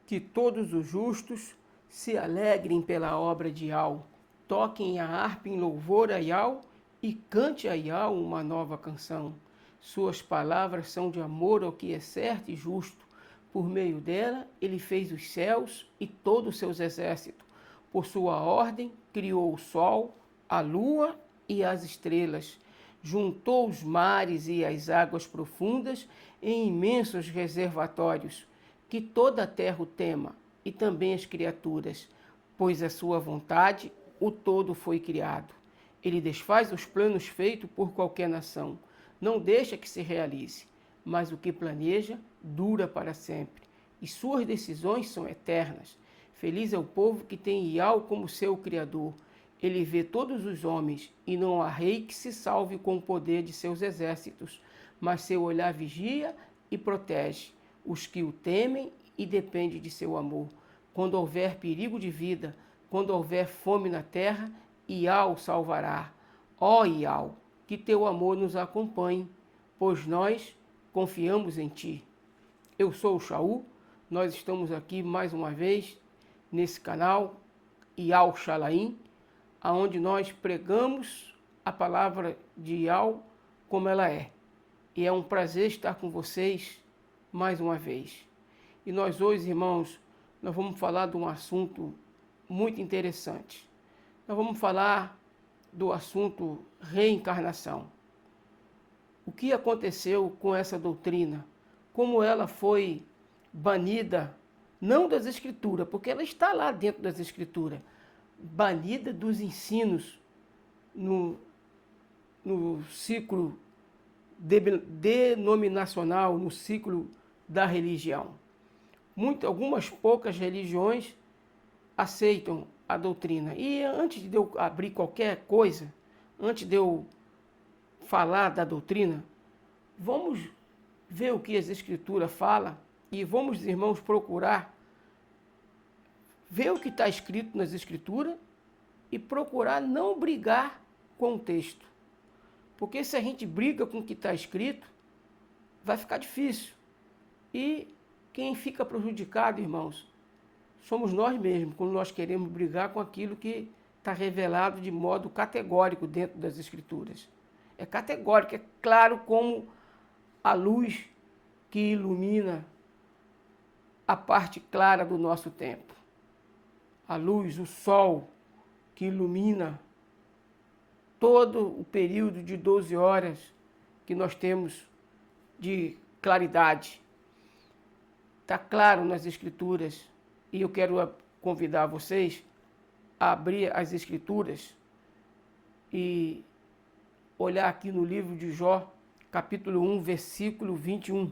Que todos os justos se alegrem pela obra de Iau, toquem a harpa em louvor a Iau e cante a Iau uma nova canção. Suas palavras são de amor ao que é certo e justo. Por meio dela, ele fez os céus e todos os seus exércitos. Por sua ordem, criou o sol, a lua e as estrelas. Juntou os mares e as águas profundas em imensos reservatórios. Que toda a terra o tema, e também as criaturas, pois a sua vontade o todo foi criado. Ele desfaz os planos feitos por qualquer nação, não deixa que se realize, mas o que planeja dura para sempre, e suas decisões são eternas. Feliz é o povo que tem Iau como seu Criador. Ele vê todos os homens, e não há rei que se salve com o poder de seus exércitos, mas seu olhar vigia e protege os que o temem e dependem de seu amor. Quando houver perigo de vida, quando houver fome na terra, Iau salvará. Ó Iau, que teu amor nos acompanhe, pois nós confiamos em ti. Eu sou o Shaul, nós estamos aqui mais uma vez nesse canal Iau Shalaim, aonde nós pregamos a palavra de Iau como ela é. E é um prazer estar com vocês mais uma vez. E nós hoje, irmãos, nós vamos falar de um assunto muito interessante. Nós vamos falar do assunto reencarnação. O que aconteceu com essa doutrina? Como ela foi banida, não das escrituras, porque ela está lá dentro das escrituras, banida dos ensinos no ciclo denominacional, no ciclo da religião. Algumas poucas religiões aceitam a doutrina. E antes de eu abrir qualquer coisa, antes de eu falar da doutrina, vamos ver o que as escrituras falam e vamos, irmãos, procurar ver o que está escrito nas escrituras e procurar não brigar com o texto. Porque se a gente briga com o que está escrito, vai ficar difícil. E quem fica prejudicado, irmãos, somos nós mesmos, quando nós queremos brigar com aquilo que está revelado de modo categórico dentro das Escrituras. É categórico, é claro como a luz que ilumina a parte clara do nosso tempo. A luz, o sol que ilumina todo o período de 12 horas que nós temos de claridade. Está claro nas Escrituras, e eu quero convidar vocês a abrir as Escrituras e olhar aqui no livro de Jó, capítulo 1, versículo 21.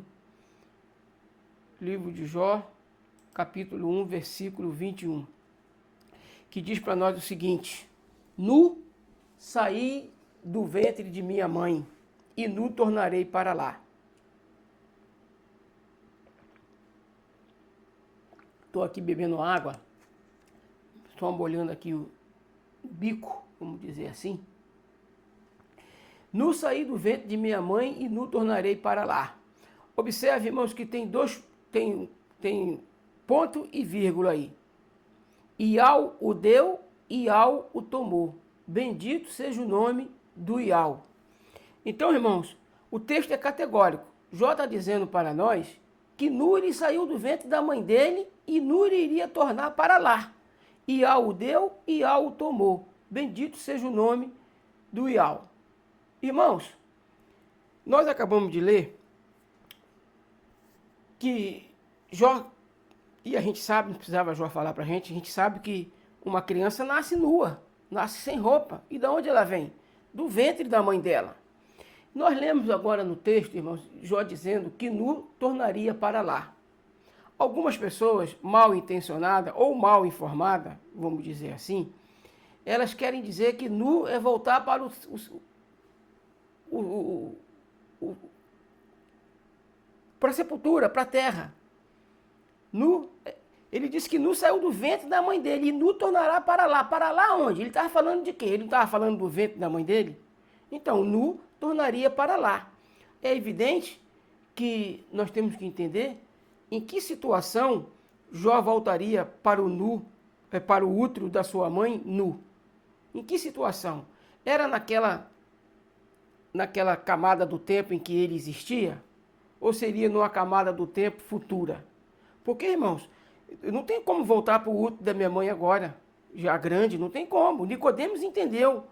Livro de Jó, capítulo 1, versículo 21, que diz para nós o seguinte: Nu saí do ventre de minha mãe, e nu tornarei para lá. Estou aqui bebendo água, estou molhando aqui o bico, vamos dizer assim. Nu saí do ventre de minha mãe e nu tornarei para lá. Observe, irmãos, que tem ponto e vírgula aí. Iau o deu, Iau o tomou. Bendito seja o nome do Iau. Então, irmãos, o texto é categórico. Jó está dizendo para nós que nu ele saiu do ventre da mãe dele e nu ele iria tornar para lá. Iau o deu, Iau o tomou. Bendito seja o nome do Iau. Irmãos, nós acabamos de ler que Jó, e a gente sabe, não precisava Jó falar para a gente sabe que uma criança nasce nua, nasce sem roupa. E de onde ela vem? Do ventre da mãe dela. Nós lemos agora no texto, irmãos, Jó dizendo que nu tornaria para lá. Algumas pessoas mal intencionadas ou mal informadas, vamos dizer assim, elas querem dizer que nu é voltar para para a sepultura, para a terra. Nu, ele disse que nu saiu do ventre da mãe dele e nu tornará para lá. Para lá onde? Ele estava falando de quê? Ele não estava falando do ventre da mãe dele? Então, nu tornaria para lá. É evidente que nós temos que entender em que situação Jó voltaria para o para o útero da sua mãe nu. Em que situação? Era naquela camada do tempo em que ele existia? Ou seria numa camada do tempo futura? Porque, irmãos, não tem como voltar para o útero da minha mãe agora, já grande, não tem como. Nicodemos entendeu.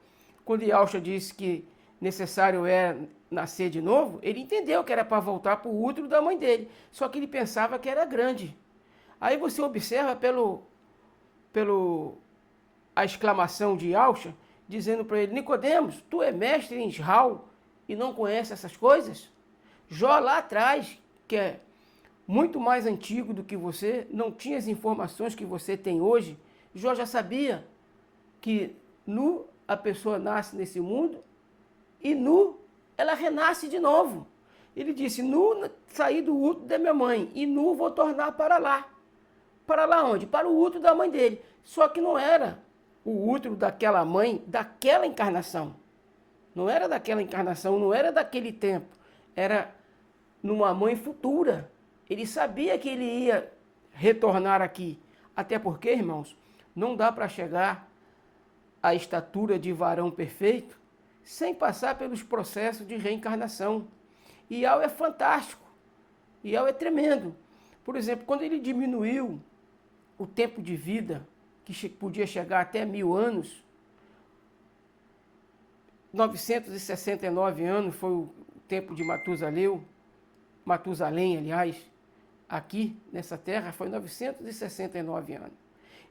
Quando Yahshua disse que necessário era nascer de novo, ele entendeu que era para voltar para o útero da mãe dele. Só que ele pensava que era grande. Aí você observa a exclamação de Yahshua, dizendo para ele: Nicodemos, tu é mestre em Israel e não conhece essas coisas? Jó lá atrás, que é muito mais antigo do que você, não tinha as informações que você tem hoje. Jó já sabia que nu a pessoa nasce nesse mundo e nu ela renasce de novo. Ele disse: nu saí do útero da minha mãe e nu vou tornar para lá. Para lá onde? Para o útero da mãe dele. Só que não era o útero daquela mãe, daquela encarnação. Não era daquela encarnação, não era daquele tempo. Era numa mãe futura. Ele sabia que ele ia retornar aqui. Até porque, irmãos, não dá para chegar à estatura de varão perfeito sem passar pelos processos de reencarnação. E Iau é fantástico. Iau é tremendo. Por exemplo, quando ele diminuiu o tempo de vida, que podia chegar até 1000 anos, 969 anos foi o tempo de Matusalém, aliás, aqui nessa terra, foi 969 anos.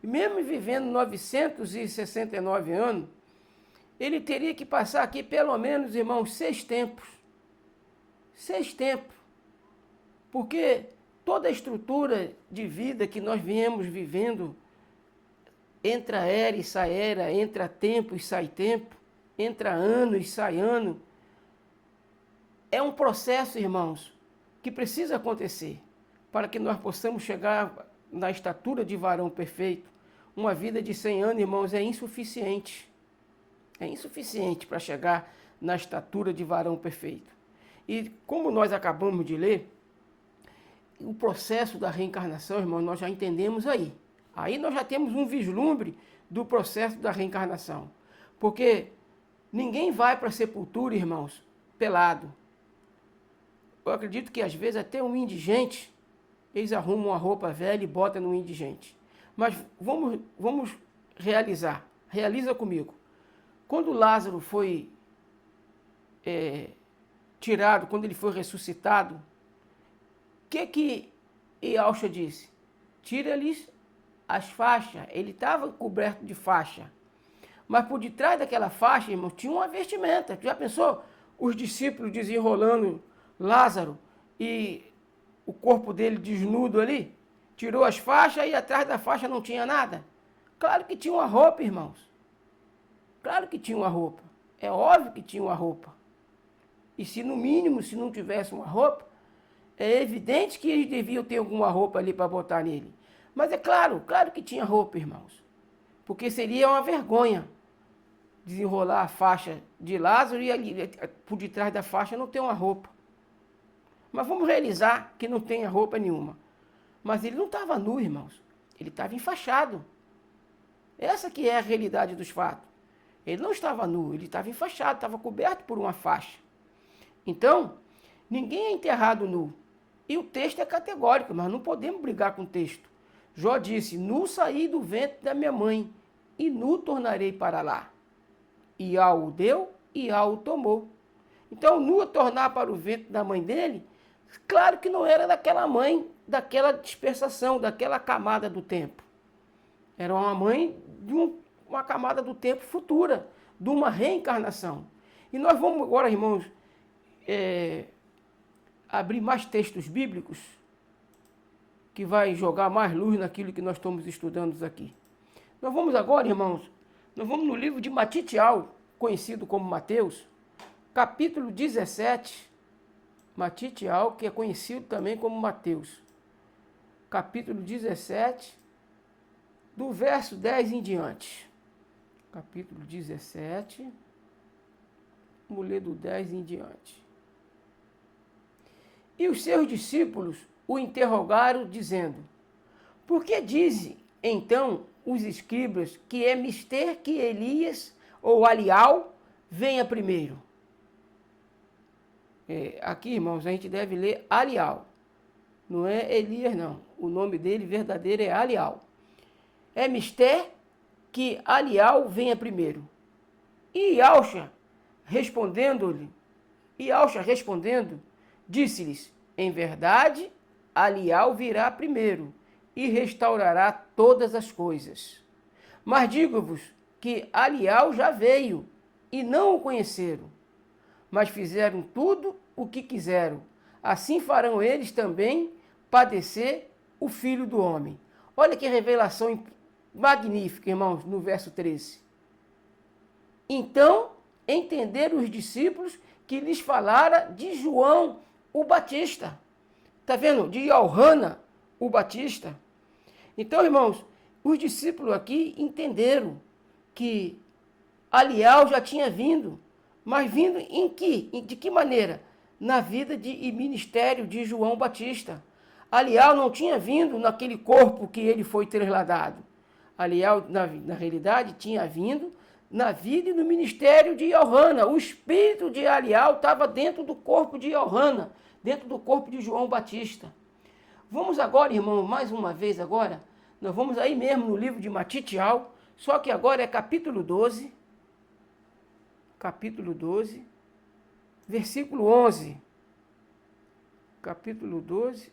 E mesmo vivendo 969 anos, ele teria que passar aqui pelo menos, irmãos, 6 tempos. 6 tempos. Porque toda a estrutura de vida que nós viemos vivendo, entra era e sai era, entra tempo e sai tempo, entra ano e sai ano, é um processo, irmãos, que precisa acontecer para que nós possamos chegar na estatura de varão perfeito. Uma vida de 100 anos, irmãos, é insuficiente. É insuficiente para chegar na estatura de varão perfeito. E como nós acabamos de ler, o processo da reencarnação, irmãos, nós já entendemos aí. Aí nós já temos um vislumbre do processo da reencarnação. Porque ninguém vai para a sepultura, irmãos, pelado. Eu acredito que às vezes até um indigente, eles arrumam uma roupa velha e botam no indigente. Mas vamos realizar. Realiza comigo. Quando Lázaro foi tirado, quando ele foi ressuscitado, o que Yahshua disse? Tira-lhes as faixas. Ele estava coberto de faixa. Mas por detrás daquela faixa, irmão, tinha uma vestimenta. Já pensou? Os discípulos desenrolando Lázaro e o corpo dele desnudo ali? Tirou as faixas e atrás da faixa não tinha nada? Claro que tinha uma roupa, irmãos. Claro que tinha uma roupa. É óbvio que tinha uma roupa. E se no mínimo, se não tivesse uma roupa, é evidente que eles deviam ter alguma roupa ali para botar nele. Mas é claro que tinha roupa, irmãos. Porque seria uma vergonha desenrolar a faixa de Lázaro e ali, por detrás da faixa não ter uma roupa. Mas vamos realizar que não tenha roupa nenhuma. Mas ele não estava nu, irmãos. Ele estava enfaixado. Essa que é a realidade dos fatos. Ele não estava nu, ele estava enfaixado, estava coberto por uma faixa. Então, ninguém é enterrado nu. E o texto é categórico, mas não podemos brigar com o texto. Jó disse: nu saí do ventre da minha mãe, e nu tornarei para lá. Iau o deu, Iau o tomou. Então, nu tornar para o ventre da mãe dele, claro que não era daquela mãe, daquela dispersação, daquela camada do tempo. Era uma mãe de uma camada do tempo futura, de uma reencarnação. E nós vamos agora, irmãos, abrir mais textos bíblicos que vai jogar mais luz naquilo que nós estamos estudando aqui. Nós vamos agora, irmãos, nós vamos no livro de Matitial, conhecido como Mateus, capítulo 17, Matitial, que é conhecido também como Mateus, capítulo 17, do verso 10 em diante. Capítulo 17, vamos ler do 10 em diante. E os seus discípulos o interrogaram, dizendo: Por que dizem, então, os escribas que é mister que Elias ou Alial venha primeiro? Aqui, irmãos, a gente deve ler Alial. Não é Elias, não. O nome dele verdadeiro é Alial. É mister que Alial venha primeiro. E Alcha respondendo, disse-lhes, em verdade, Alial virá primeiro e restaurará todas as coisas. Mas digo-vos que Alial já veio e não o conheceram, mas fizeram tudo o que quiseram. Assim farão eles também padecer o Filho do Homem. Olha que revelação magnífica, irmãos, no verso 13. Então entenderam os discípulos que lhes falara de João o Batista. Está vendo? De Yohana o Batista. Então, irmãos, os discípulos aqui entenderam que Alial já tinha vindo, mas vindo de que maneira? Na vida e ministério de João Batista. Alial não tinha vindo naquele corpo que ele foi trasladado. Alial, na realidade, tinha vindo na vida e no ministério de Yohana. O espírito de Alial estava dentro do corpo de Yohana, dentro do corpo de João Batista. Vamos agora, irmão, mais uma vez agora, nós vamos aí mesmo no livro de Matitial, só que agora é capítulo 12, versículo 11. Capítulo 12,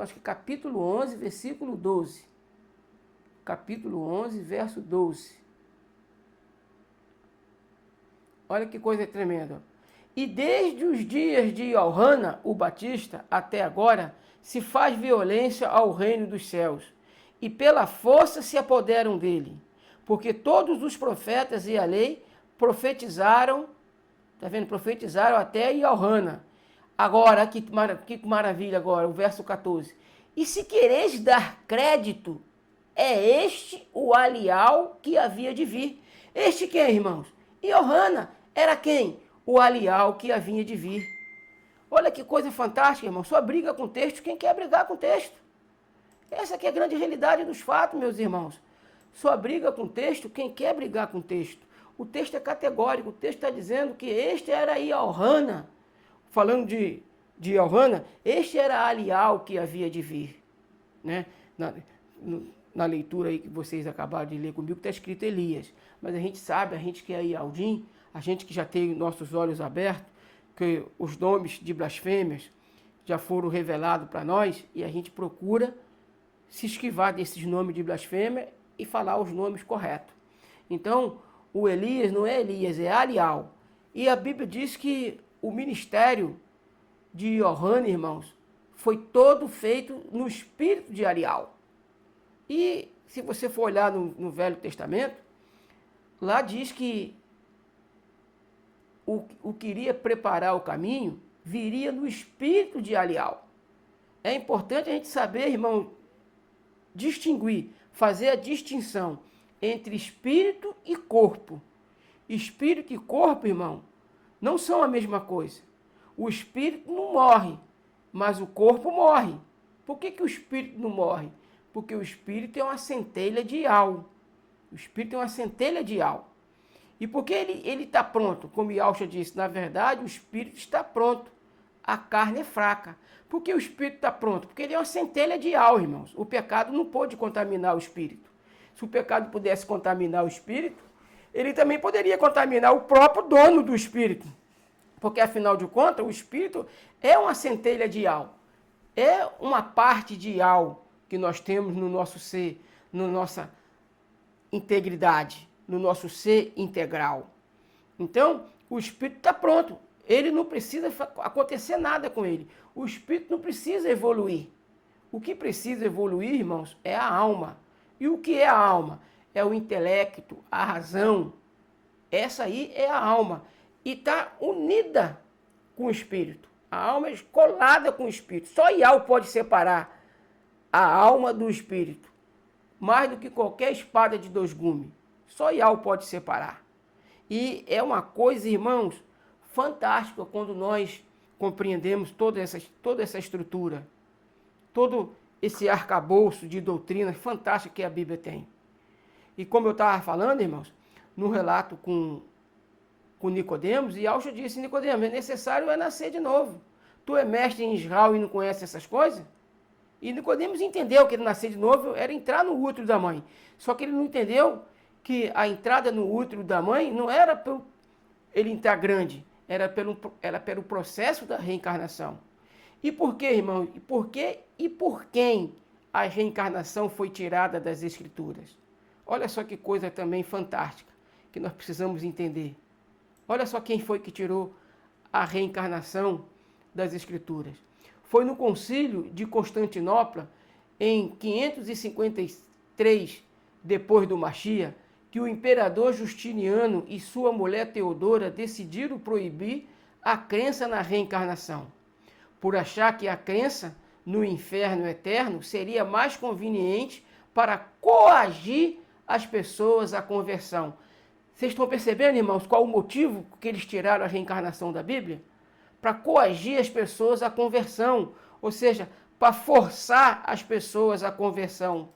acho que capítulo 11, versículo 12. Capítulo 11, verso 12. Olha que coisa tremenda. E desde os dias de Yohana, o Batista, até agora, se faz violência ao reino dos céus, e pela força se apoderam dele, porque todos os profetas e a lei profetizaram, tá vendo? Profetizaram até Yohana. Agora, que maravilha agora, o verso 14. E se quereis dar crédito, é este o Alial que havia de vir. Este quem, irmãos? Yohana era quem? O Alial que havia de vir. Olha que coisa fantástica, irmão. Só briga com o texto quem quer brigar com o texto. Essa aqui é a grande realidade dos fatos, meus irmãos. Só briga com o texto quem quer brigar com o texto. O texto é categórico. O texto está dizendo que este era Yohana. Falando de Yohana, este era Alial que havia de vir. Né? Na leitura aí que vocês acabaram de ler comigo, está escrito Elias. Mas a gente sabe, a gente que é Ialdim, a gente que já tem nossos olhos abertos, que os nomes de blasfêmias já foram revelados para nós, e a gente procura se esquivar desses nomes de blasfêmia e falar os nomes corretos. Então, o Elias não é Elias, é Alial. E a Bíblia diz que o ministério de Yohana, irmãos, foi todo feito no espírito de Alial. E se você for olhar no Velho Testamento, lá diz que o que iria preparar o caminho viria no espírito de Alial. É importante a gente saber, irmão, distinguir, fazer a distinção entre espírito e corpo. Espírito e corpo, irmão, não são a mesma coisa. O espírito não morre, mas o corpo morre. Por que o espírito não morre? Porque o espírito é uma centelha de Ial. O espírito é uma centelha de Ial. E por que ele está pronto? Como Yalcha disse, na verdade o espírito está pronto. A carne é fraca. Por que o espírito está pronto? Porque ele é uma centelha de Ial, irmãos. O pecado não pode contaminar o espírito. Se o pecado pudesse contaminar o espírito, ele também poderia contaminar o próprio dono do espírito. Porque, afinal de contas, o espírito é uma centelha de Ial. É uma parte de Ial que nós temos no nosso ser, na nossa integridade, no nosso ser integral. Então, o espírito está pronto. Ele não precisa acontecer nada com ele. O espírito não precisa evoluir. O que precisa evoluir, irmãos, é a alma. E o que é a alma? É o intelecto, a razão. Essa aí é a alma. E está unida com o espírito. A alma é colada com o espírito. Só Ial pode separar a alma do espírito. Mais do que qualquer espada de dois gumes. Só Ial pode separar. E é uma coisa, irmãos, fantástica quando nós compreendemos toda essa estrutura. Todo esse arcabouço de doutrinas fantásticas que a Bíblia tem. E como eu estava falando, irmãos, no relato com Nicodemos, e Yahshua disse: Nicodemos, é necessário nascer de novo. Tu é mestre em Israel e não conhece essas coisas? E Nicodemos entendeu que ele nascer de novo era entrar no útero da mãe. Só que ele não entendeu que a entrada no útero da mãe não era pelo ele entrar grande, era pelo processo da reencarnação. E por quê, irmão? E por quê e por quem a reencarnação foi tirada das Escrituras? Olha só que coisa também fantástica que nós precisamos entender. Olha só quem foi que tirou a reencarnação das Escrituras. Foi no concílio de Constantinopla, em 553 depois do Machia, que o imperador Justiniano e sua mulher Teodora decidiram proibir a crença na reencarnação, por achar que a crença no inferno eterno seria mais conveniente para coagir as pessoas à conversão. Vocês estão percebendo, irmãos, qual o motivo que eles tiraram a reencarnação da Bíblia? Para coagir as pessoas à conversão, ou seja, para forçar as pessoas à conversão.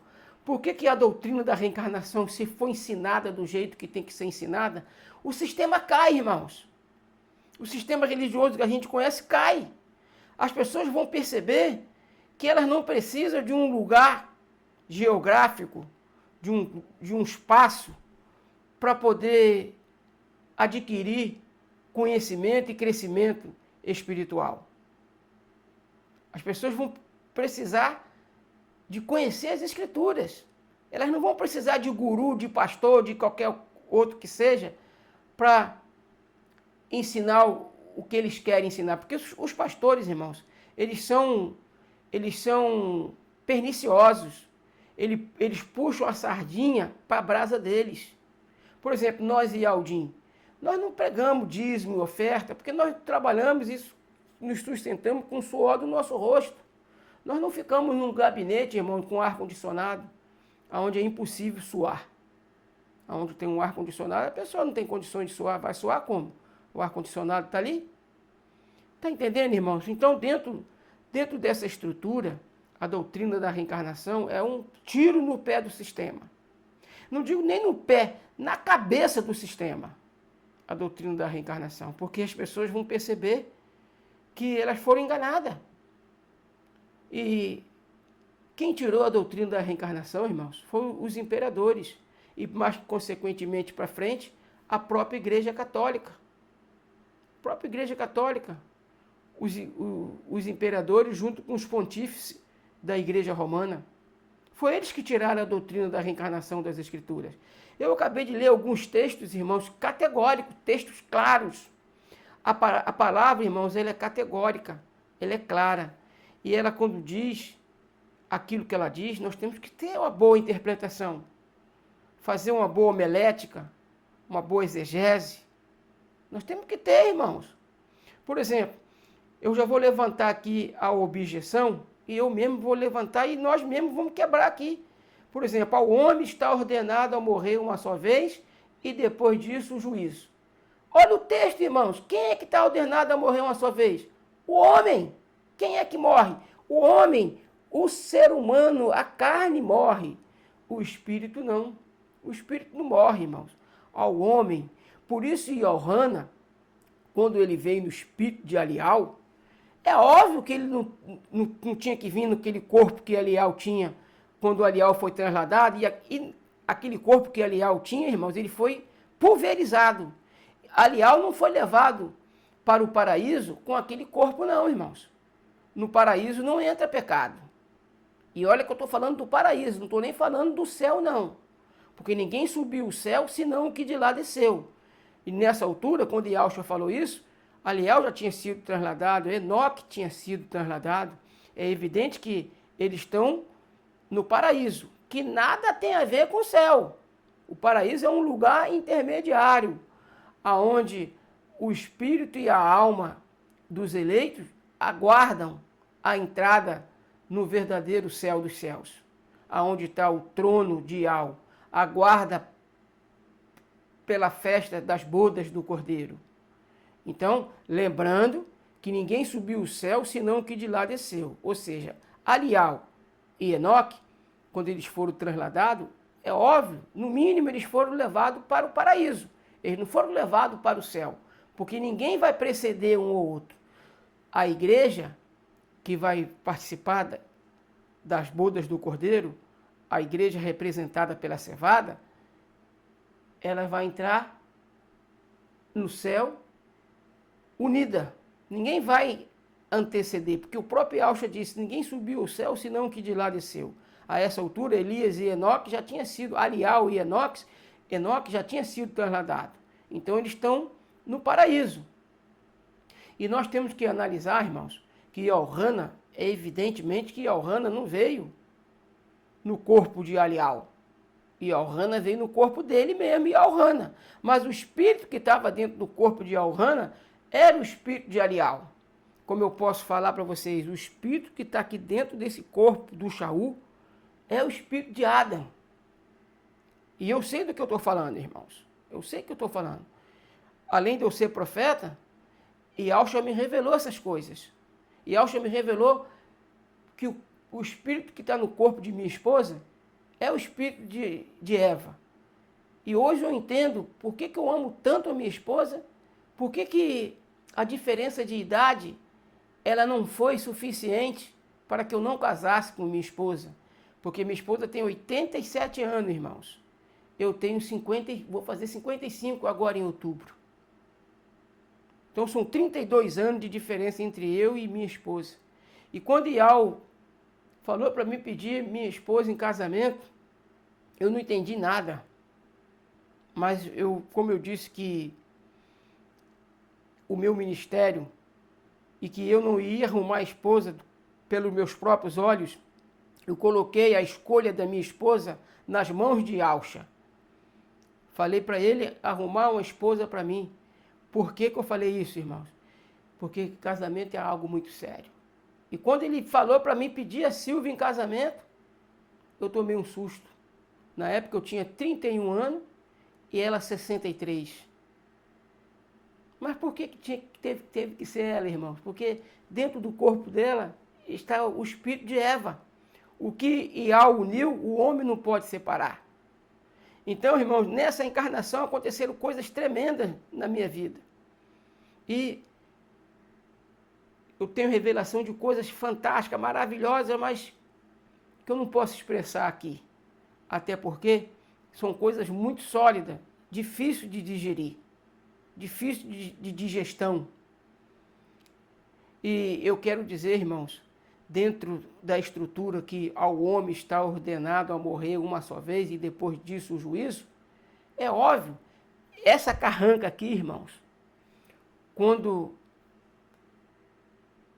Por que a doutrina da reencarnação, se for ensinada do jeito que tem que ser ensinada, o sistema cai, irmãos. O sistema religioso que a gente conhece cai. As pessoas vão perceber que elas não precisam de um lugar geográfico, de um espaço, para poder adquirir conhecimento e crescimento espiritual. As pessoas vão precisar de conhecer as Escrituras. Elas não vão precisar de guru, de pastor, de qualquer outro que seja, para ensinar o que eles querem ensinar. Porque os pastores, irmãos, eles são perniciosos. Eles puxam a sardinha para a brasa deles. Por exemplo, nós e Aldim, nós não pregamos dízimo e oferta, porque nós trabalhamos isso, nos sustentamos com o suor do nosso rosto. Nós não ficamos num gabinete, irmão, com ar-condicionado, onde é impossível suar. Onde tem um ar-condicionado, a pessoa não tem condições de suar. Vai suar como? O ar-condicionado está ali? Está entendendo, irmãos? Então, dentro dessa estrutura, a doutrina da reencarnação é um tiro no pé do sistema. Não digo nem no pé, na cabeça do sistema, a doutrina da reencarnação. Porque as pessoas vão perceber que elas foram enganadas. E quem tirou a doutrina da reencarnação, irmãos, foram os imperadores. E mais consequentemente para frente, a própria Igreja Católica. A própria Igreja Católica. Os imperadores junto com os pontífices da Igreja Romana. Foi eles que tiraram a doutrina da reencarnação das Escrituras. Eu acabei de ler alguns textos, irmãos, categóricos, textos claros. A palavra, irmãos, ela é categórica, ela é clara. E ela, quando diz aquilo que ela diz, nós temos que ter uma boa interpretação. Fazer uma boa homilética, uma boa exegese. Nós temos que ter, irmãos. Por exemplo, eu já vou levantar aqui a objeção, e eu mesmo vou levantar, e nós mesmos vamos quebrar aqui. Por exemplo, ao homem está ordenado a morrer uma só vez, e depois disso o juízo. Olha o texto, irmãos. Quem é que está ordenado a morrer uma só vez? O homem. Quem é que morre? O homem, o ser humano, a carne morre. O espírito não. O espírito não morre, irmãos. Ao homem. Por isso, Yohana, quando ele veio no espírito de Alial, é óbvio que ele não tinha que vir naquele corpo que Alial tinha quando Alial foi trasladado. E aquele corpo que Alial tinha, irmãos, ele foi pulverizado. Alial não foi levado para o paraíso com aquele corpo, não, irmãos. No paraíso não entra pecado. E olha que eu estou falando do paraíso, não estou nem falando do céu, não. Porque ninguém subiu o céu, senão o que de lá desceu. E nessa altura, quando Yahshua falou isso, Aliel já tinha sido trasladado, Enoque tinha sido trasladado. É evidente que eles estão no paraíso, que nada tem a ver com o céu. O paraíso é um lugar intermediário, onde o espírito e a alma dos eleitos aguardam a entrada no verdadeiro céu dos céus, aonde está o trono de Yahweh, aguarda pela festa das bodas do Cordeiro. Então, lembrando que ninguém subiu o céu, senão que de lá desceu. Ou seja, Alial e Enoque, quando eles foram transladados, é óbvio, no mínimo eles foram levados para o paraíso. Eles não foram levados para o céu, porque ninguém vai preceder um ou outro. A igreja que vai participar das bodas do Cordeiro, a igreja representada pela cevada, ela vai entrar no céu unida. Ninguém vai anteceder, porque o próprio Yahshua disse, ninguém subiu ao céu senão o que de lá desceu. A essa altura, Elias e Enoque já tinham sido, Arial e Enoque já tinha sido trasladado. Então eles estão no paraíso. E nós temos que analisar, irmãos, que Elrana, é evidentemente que Elrana não veio no corpo de Arial. E Elrana veio no corpo dele mesmo, Elrana. Mas o espírito que estava dentro do corpo de Elrana era o espírito de Arial. Como eu posso falar para vocês, o espírito que está aqui dentro desse corpo do Shaul é o espírito de Adam. E eu sei do que eu estou falando, irmãos. Eu sei que eu estou falando. Além de eu ser profeta, Yahshua me revelou essas coisas. Yahshua me revelou que o espírito que está no corpo de minha esposa é o espírito de Eva. E hoje eu entendo por que eu amo tanto a minha esposa, por que a diferença de idade ela não foi suficiente para que eu não casasse com minha esposa. Porque minha esposa tem 87 anos, irmãos. Eu tenho 50, vou fazer 55 agora em outubro. Então são 32 anos de diferença entre eu e minha esposa. E quando Ial falou para mim pedir minha esposa em casamento, eu não entendi nada. Mas como eu disse que o meu ministério e que eu não ia arrumar a esposa pelos meus próprios olhos, eu coloquei a escolha da minha esposa nas mãos de Yahshua. Falei para ele arrumar uma esposa para mim. Por que eu falei isso, irmãos? Porque casamento é algo muito sério. E quando ele falou para mim pedir a Silvia em casamento, eu tomei um susto. Na época eu tinha 31 anos e ela 63. Mas por que teve que ser ela, irmãos? Porque dentro do corpo dela está o espírito de Eva. O que Ial uniu, o homem não pode separar. Então, irmãos, nessa encarnação aconteceram coisas tremendas na minha vida. E eu tenho revelação de coisas fantásticas, maravilhosas, mas que eu não posso expressar aqui. Até porque são coisas muito sólidas, difíceis de digerir, difícil de digestão. E eu quero dizer, irmãos, dentro da estrutura que ao homem está ordenado a morrer uma só vez e depois disso o juízo, é óbvio, essa carranca aqui, irmãos, quando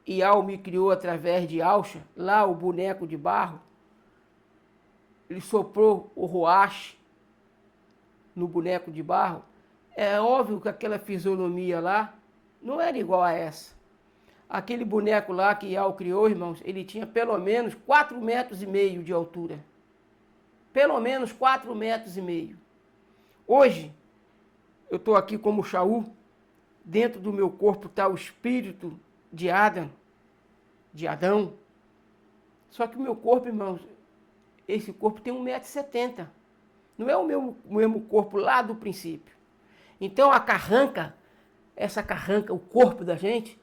Ial me criou através de Yahshua, lá o boneco de barro, ele soprou o roache no boneco de barro, é óbvio que aquela fisionomia lá não era igual a essa. Aquele boneco lá que Ial criou, irmãos, ele tinha pelo menos 4,5 metros de altura. Pelo menos 4,5 metros. Hoje, eu estou aqui como Shaul, dentro do meu corpo está o espírito de Adão. Só que o meu corpo, irmãos, esse corpo tem 1,70 m. Não é o mesmo corpo lá do princípio. Então a carranca, essa carranca, o corpo da gente,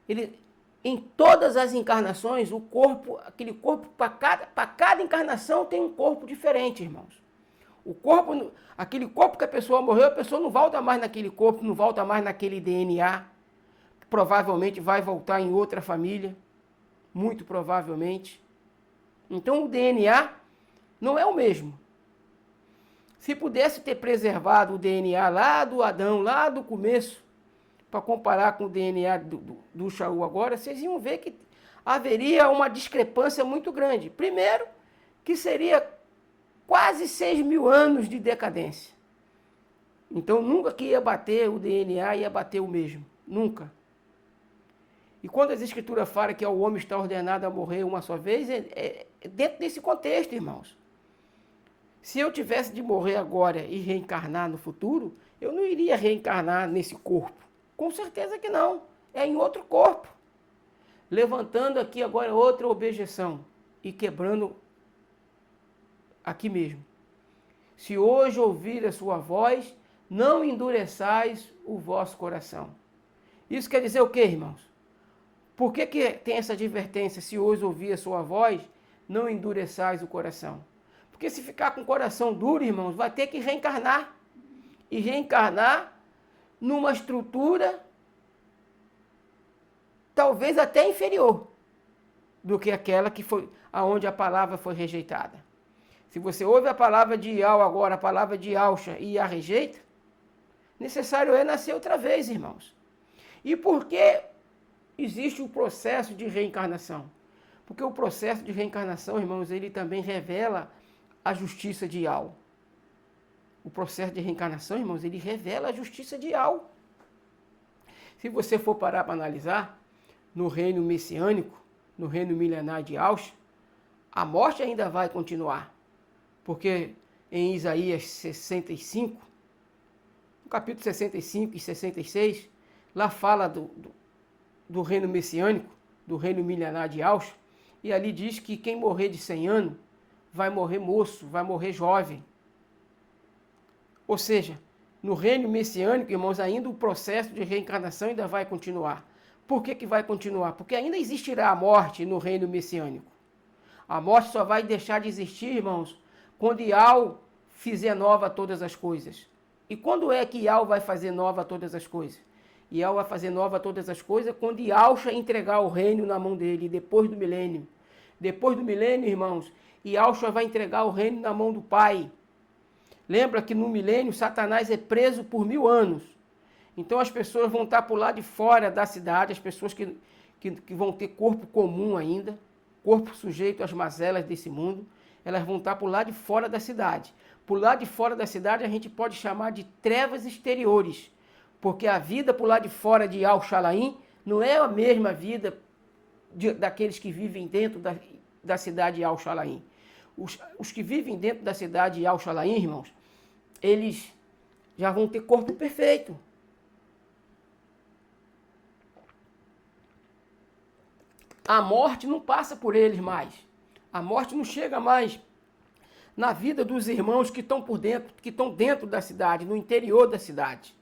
ele, em todas as encarnações, o corpo, aquele corpo, para cada encarnação tem um corpo diferente, irmãos. O corpo, aquele corpo que a pessoa morreu, a pessoa não volta mais naquele corpo, não volta mais naquele DNA. Provavelmente vai voltar em outra família, muito provavelmente. Então o DNA não é o mesmo. Se pudesse ter preservado o DNA lá do Adão, lá do começo, para comparar com o DNA do Shaul agora, vocês iam ver que haveria uma discrepância muito grande. Primeiro, que seria quase 6.000 anos de decadência. Então, nunca que ia bater o DNA, ia bater o mesmo. Nunca. E quando as Escrituras falam que o homem está ordenado a morrer uma só vez, é dentro desse contexto, irmãos. Se eu tivesse de morrer agora e reencarnar no futuro, eu não iria reencarnar nesse corpo. Com certeza que não. É em outro corpo. Levantando aqui agora outra objeção. e quebrando aqui mesmo. Se hoje ouvir a sua voz, não endureçais o vosso coração. Isso quer dizer o quê, irmãos? Por que tem essa advertência? Se hoje ouvir a sua voz, não endureçais o coração. Porque se ficar com o coração duro, irmãos, vai ter que reencarnar. E reencarnar numa estrutura talvez até inferior do que aquela que foi aonde a palavra foi rejeitada. Se você ouve a palavra de Iau agora, a palavra de Alcha, e a rejeita, necessário é nascer outra vez, irmãos. E por que existe o processo de reencarnação? Porque o processo de reencarnação, irmãos, ele também revela a justiça de Iau. O processo de reencarnação, irmãos, ele revela a justiça de Iau. Se você for parar para analisar, no reino messiânico, no reino milenar de Alcha, a morte ainda vai continuar. Porque em Isaías 65, no capítulo 65 e 66, lá fala do reino messiânico, do reino milenar de Alcha, e ali diz que quem morrer de 100 anos vai morrer moço, vai morrer jovem. Ou seja, no reino messiânico, irmãos, ainda o processo de reencarnação ainda vai continuar. Por que vai continuar? Porque ainda existirá a morte no reino messiânico. A morte só vai deixar de existir, irmãos, quando Iau fizer nova todas as coisas. E quando é que Iau vai fazer nova todas as coisas? Iau vai fazer nova todas as coisas quando Iaucha entregar o reino na mão dele, depois do milênio. Depois do milênio, irmãos, Iaucha vai entregar o reino na mão do Pai. Lembra que no milênio Satanás é preso por 1000 anos. Então as pessoas vão estar por lá de fora da cidade, as pessoas que vão ter corpo comum ainda, corpo sujeito às mazelas desse mundo, elas vão estar por lá de fora da cidade. Por lá de fora da cidade a gente pode chamar de trevas exteriores, porque a vida por lá de fora de Al-Shalaim não é a mesma vida daqueles que vivem dentro da cidade de Al-Shalaim. Os que vivem dentro da cidade de Al-Shalaim, irmãos, eles já vão ter corpo perfeito. A morte não passa por eles mais. A morte não chega mais na vida dos irmãos que estão por dentro, que estão dentro da cidade, no interior da cidade.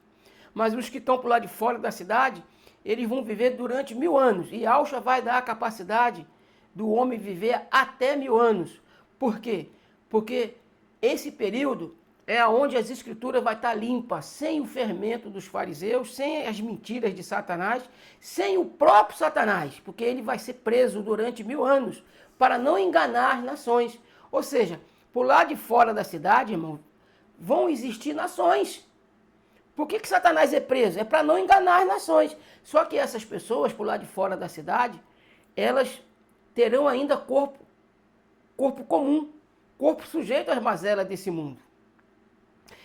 Mas os que estão por lá de fora da cidade, eles vão viver durante 1000 anos. E Alcha vai dar a capacidade do homem viver até 1000 anos. Por quê? Porque esse período é onde as escrituras vai estar limpas, sem o fermento dos fariseus, sem as mentiras de Satanás, sem o próprio Satanás, porque ele vai ser preso durante 1000 anos para não enganar nações. Ou seja, por lá de fora da cidade, irmão, vão existir nações. Por que Satanás é preso? É para não enganar as nações. Só que essas pessoas por lá de fora da cidade, elas terão ainda corpo comum, corpo sujeito às mazelas desse mundo.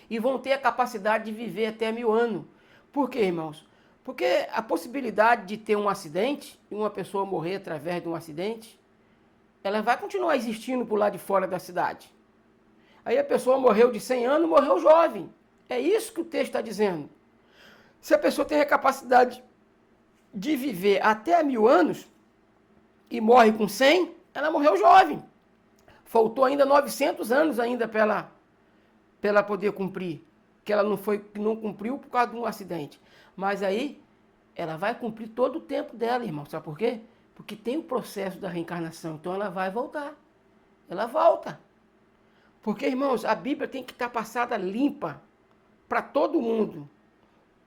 E vão ter a capacidade de viver até 1000 anos. Por quê, irmãos? Porque a possibilidade de ter um acidente, e uma pessoa morrer através de um acidente, ela vai continuar existindo por lá de fora da cidade. Aí a pessoa morreu de 100 anos, morreu jovem. É isso que o texto está dizendo. Se a pessoa tem a capacidade de viver até 1000 anos, e morre com 100, ela morreu jovem. Faltou ainda 900 anos ainda para ela poder cumprir, que ela não cumpriu por causa de um acidente. Mas aí, ela vai cumprir todo o tempo dela, irmão. Sabe por quê? Porque tem o processo da reencarnação, então ela vai voltar. Ela volta. Porque, irmãos, a Bíblia tem que estar passada limpa para todo mundo.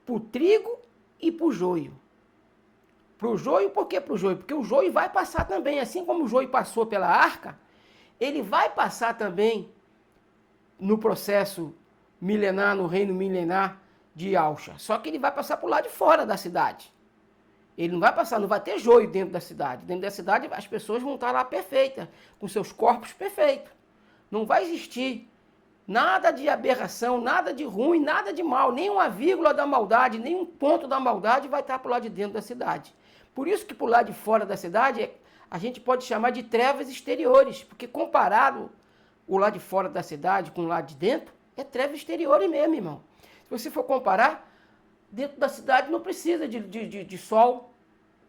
Para o trigo e para o joio. Para o joio, por que para o joio? Porque o joio vai passar também, assim como o joio passou pela arca, ele vai passar também no processo milenar, no reino milenar de Alcha. Só que ele vai passar por lá de fora da cidade. Ele não vai passar, não vai ter joio dentro da cidade. Dentro da cidade as pessoas vão estar lá perfeitas, com seus corpos perfeitos. Não vai existir nada de aberração, nada de ruim, nada de mal, nem uma vírgula da maldade, nem um ponto da maldade vai estar por lá de dentro da cidade. Por isso que por lá de fora da cidade a gente pode chamar de trevas exteriores, porque comparado o lado de fora da cidade com o lado de dentro, é treva exterior mesmo, irmão. Se você for comparar, dentro da cidade não precisa de sol,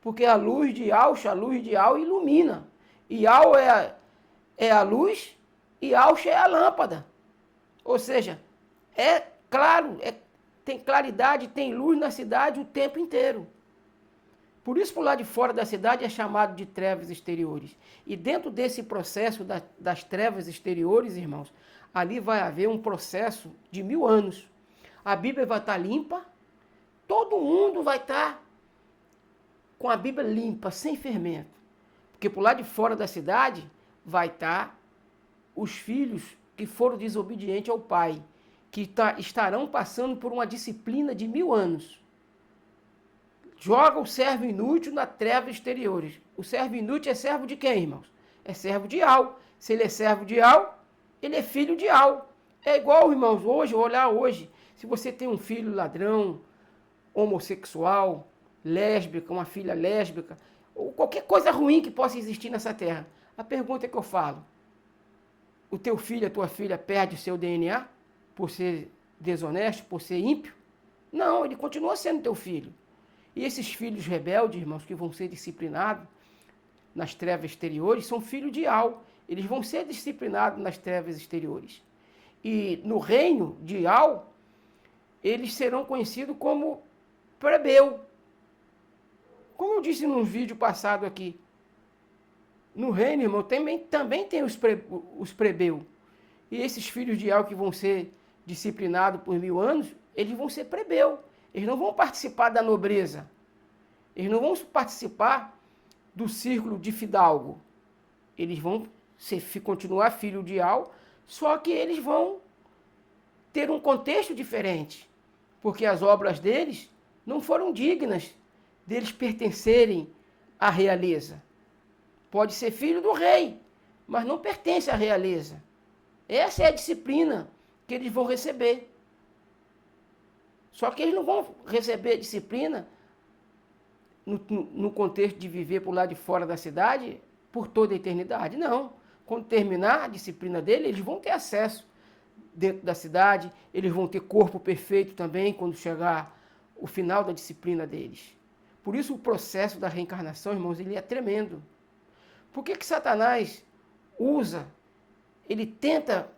porque a luz de Alcha, a luz de Al ilumina. E Al é a luz e Alcha é a lâmpada. Ou seja, é claro, tem claridade, tem luz na cidade o tempo inteiro. Por isso, por lá de fora da cidade é chamado de trevas exteriores. E dentro desse processo das trevas exteriores, irmãos, ali vai haver um processo de 1000 anos. A Bíblia vai estar limpa, todo mundo vai estar com a Bíblia limpa, sem fermento. Porque por lá de fora da cidade vai estar os filhos que foram desobedientes ao Pai, que estarão passando por uma disciplina de 1000 anos. Joga o servo inútil na treva exteriores. O servo inútil é servo de quem, irmãos? É servo de Al. Se ele é servo de Al, ele é filho de Al. É igual, irmãos, hoje, olhar hoje, se você tem um filho ladrão, homossexual, lésbica, uma filha lésbica, ou qualquer coisa ruim que possa existir nessa terra, a pergunta que eu falo, o teu filho, a tua filha perde o seu DNA por ser desonesto, por ser ímpio? Não, ele continua sendo teu filho. E esses filhos rebeldes, irmãos, que vão ser disciplinados nas trevas exteriores, são filhos de Al. Eles vão ser disciplinados nas trevas exteriores. E no reino de Al, eles serão conhecidos como plebeu. Como eu disse num vídeo passado aqui, no reino, irmão, também tem os plebeus. E esses filhos de Al que vão ser disciplinados por 1000 anos, eles vão ser plebeu. Eles não vão participar da nobreza. Eles não vão participar do círculo de fidalgo. Eles vão continuar filho de Al, só que eles vão ter um contexto diferente. Porque as obras deles não foram dignas deles pertencerem à realeza. Pode ser filho do rei, mas não pertence à realeza. Essa é a disciplina que eles vão receber. Só que eles não vão receber disciplina no contexto de viver por lá de fora da cidade por toda a eternidade. Não. Quando terminar a disciplina dele, eles vão ter acesso dentro da cidade, eles vão ter corpo perfeito também quando chegar o final da disciplina deles. Por isso o processo da reencarnação, irmãos, ele é tremendo. Por que Satanás ele tenta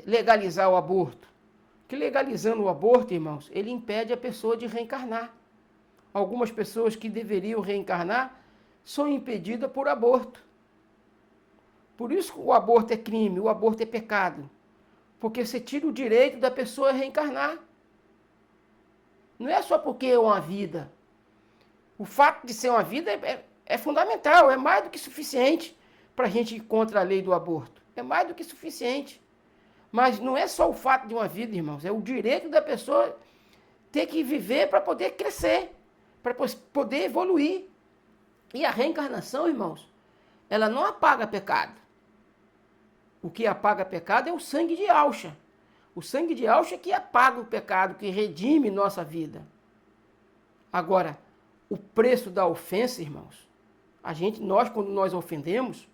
legalizar o aborto? Que legalizando o aborto, irmãos, ele impede a pessoa de reencarnar. Algumas pessoas que deveriam reencarnar são impedidas por aborto. Por isso que o aborto é crime, o aborto é pecado. Porque você tira o direito da pessoa a reencarnar. Não é só porque é uma vida. O fato de ser uma vida é fundamental, é mais do que suficiente para a gente ir contra a lei do aborto. É mais do que suficiente. Mas não é só o fato de uma vida, irmãos, é o direito da pessoa ter que viver para poder crescer, para poder evoluir. E a reencarnação, irmãos, ela não apaga pecado. O que apaga pecado é o sangue de Alcha. O sangue de Alcha é que apaga o pecado, que redime nossa vida. Agora, o preço da ofensa, irmãos, quando nós ofendemos,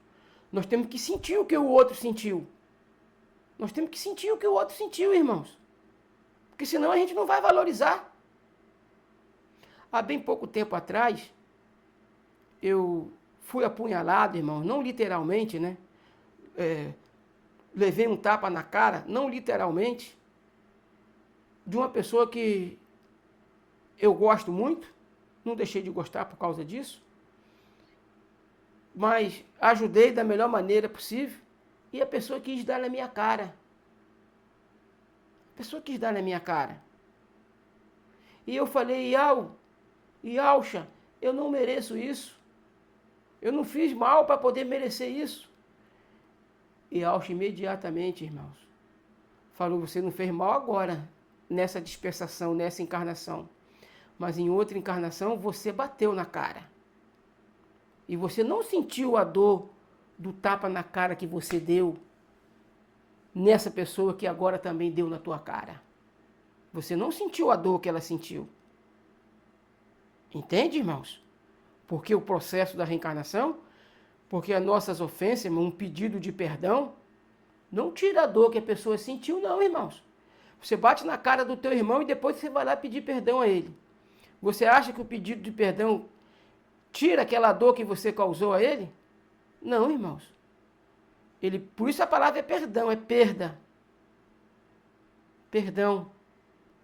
nós temos que sentir o que o outro sentiu. Nós temos que sentir o que o outro sentiu, irmãos. Porque senão a gente não vai valorizar. Há bem pouco tempo atrás, eu fui apunhalado, irmãos, não literalmente, né? Levei um tapa na cara, não literalmente, de uma pessoa que eu gosto muito, não deixei de gostar por causa disso, mas ajudei da melhor maneira possível. E a pessoa quis dar na minha cara. A pessoa quis dar na minha cara. E eu falei, Alcha, eu não mereço isso. Eu não fiz mal para poder merecer isso. E Alcha imediatamente, irmãos, falou, você não fez mal agora, nessa dispensação, nessa encarnação. Mas em outra encarnação, você bateu na cara. E você não sentiu a dor do tapa na cara que você deu nessa pessoa que agora também deu na tua cara. Você não sentiu a dor que ela sentiu. Entende, irmãos? Porque o processo da reencarnação, porque as nossas ofensas, um pedido de perdão, não tira a dor que a pessoa sentiu, não, irmãos. Você bate na cara do teu irmão e depois você vai lá pedir perdão a ele. Você acha que o pedido de perdão tira aquela dor que você causou a ele? Não, irmãos. Por isso a palavra é perdão, é perda. Perdão.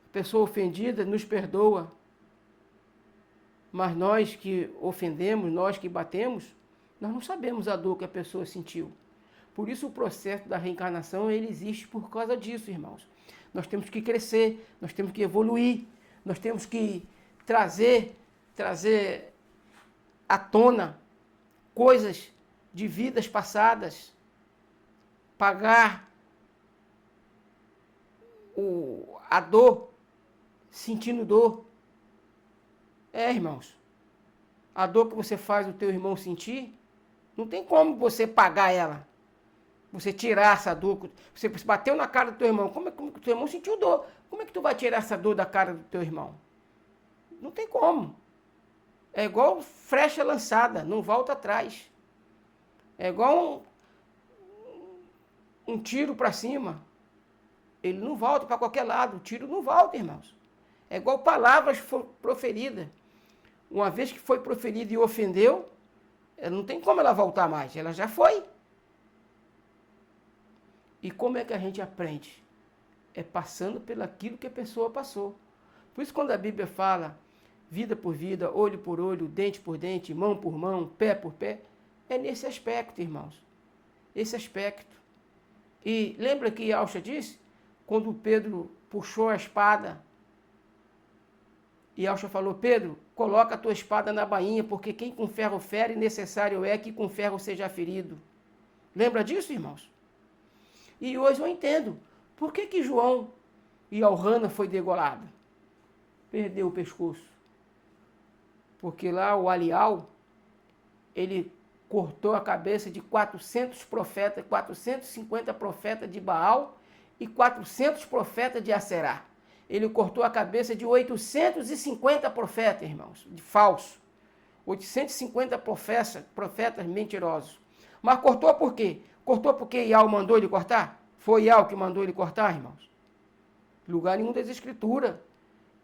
A pessoa ofendida nos perdoa. Mas nós que ofendemos, nós que batemos, nós não sabemos a dor que a pessoa sentiu. Por isso o processo da reencarnação, ele existe por causa disso, irmãos. Nós temos que crescer, nós temos que evoluir, nós temos que trazer à tona coisas de vidas passadas, pagar a dor, sentindo dor. Irmãos, a dor que você faz o teu irmão sentir, não tem como você pagar ela. Você tirar essa dor, você bateu na cara do teu irmão, como que o teu irmão sentiu dor? Como é que tu vai tirar essa dor da cara do teu irmão? Não tem como. É igual flecha lançada, não volta atrás. É igual um tiro para cima. Ele não volta para qualquer lado, o tiro não volta, irmãos. É igual palavras proferidas. Uma vez que foi proferida e ofendeu, não tem como ela voltar mais, ela já foi. E como é que a gente aprende? É passando pelaquilo que a pessoa passou. Por isso quando a Bíblia fala vida por vida, olho por olho, dente por dente, mão por mão, pé por pé, é nesse aspecto, irmãos. Esse aspecto. E lembra que Yaucha disse? Quando Pedro puxou a espada, e Yaucha falou, Pedro, coloca a tua espada na bainha, porque quem com ferro fere, necessário é que com ferro seja ferido. Lembra disso, irmãos? E hoje eu entendo. Por que João e Alrana foi degolado? Perdeu o pescoço. Porque lá o Alial, ele cortou a cabeça de 400 profetas, 450 profetas de Baal e 400 profetas de Aserá. Ele cortou a cabeça de 850 profetas, irmãos, de falso. 850 profetas mentirosos. Mas cortou por quê? Cortou porque Iau mandou ele cortar? Foi Iau que mandou ele cortar, irmãos? Lugar nenhum das escrituras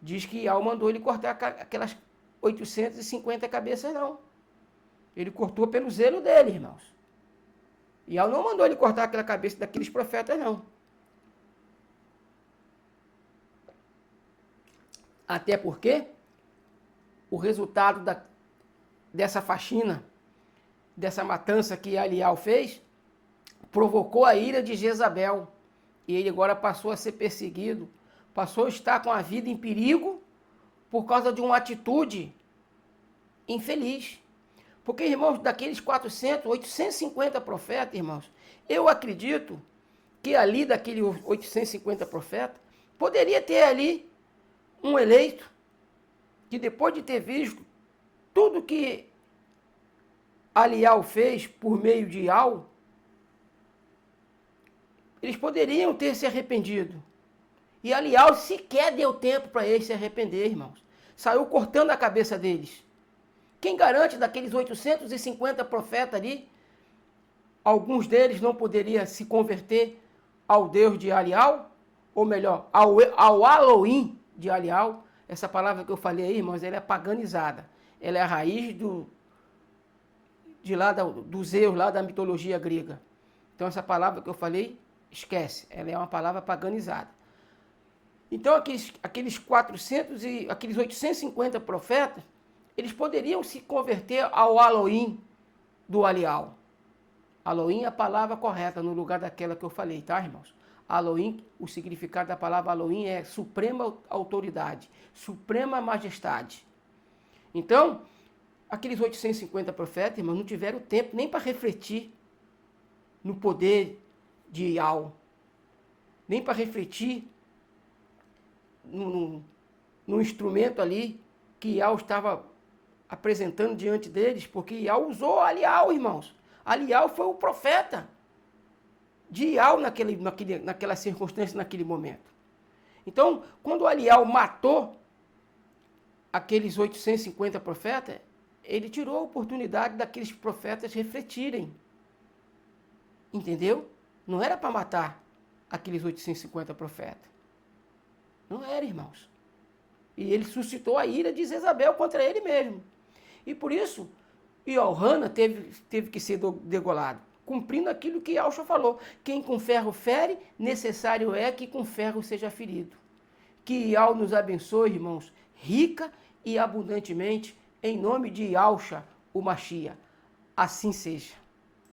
diz que Iau mandou ele cortar aquelas 850 cabeças, não. Ele cortou pelo zelo dele, irmãos. Iau não mandou ele cortar aquela cabeça daqueles profetas, não. Até porque o resultado dessa faxina, dessa matança que Alial fez, provocou a ira de Jezabel. E ele agora passou a ser perseguido, passou a estar com a vida em perigo por causa de uma atitude infeliz. Porque, irmãos, daqueles 400, 850 profetas, irmãos, eu acredito que ali daqueles 850 profetas, poderia ter ali um eleito que depois de ter visto tudo que Alial fez por meio de Iau, eles poderiam ter se arrependido. E Alial sequer deu tempo para eles se arrepender, irmãos. Saiu cortando a cabeça deles. Quem garante daqueles 850 profetas ali, alguns deles não poderiam se converter ao Deus de Alial? Ou melhor, ao Elohim de Alial? Essa palavra que eu falei aí, irmãos, ela é paganizada. Ela é a raiz dos erros lá da mitologia grega. Então essa palavra que eu falei, esquece. Ela é uma palavra paganizada. Então aqueles 850 profetas, eles poderiam se converter ao Elohim do Alial. Elohim é a palavra correta no lugar daquela que eu falei, tá, irmãos? Elohim, o significado da palavra Elohim é suprema autoridade, suprema majestade. Então, aqueles 850 profetas, irmãos, não tiveram tempo nem para refletir no poder de Iau, nem para refletir no instrumento ali que Iau estava apresentando diante deles, porque Iau usou Alial, irmãos. Alial foi o profeta de Iau naquela circunstância, naquele momento. Então, quando Alial matou aqueles 850 profetas, ele tirou a oportunidade daqueles profetas refletirem. Entendeu? Não era para matar aqueles 850 profetas. Não era, irmãos. E ele suscitou a ira de Jezabel contra ele mesmo. E por isso, Iorrana teve que ser degolado. cumprindo aquilo que Yahshua falou. Quem com ferro fere, necessário é que com ferro seja ferido. Que Yahweh nos abençoe, irmãos, rica e abundantemente, em nome de Yahshua, o Mashiach. Assim seja.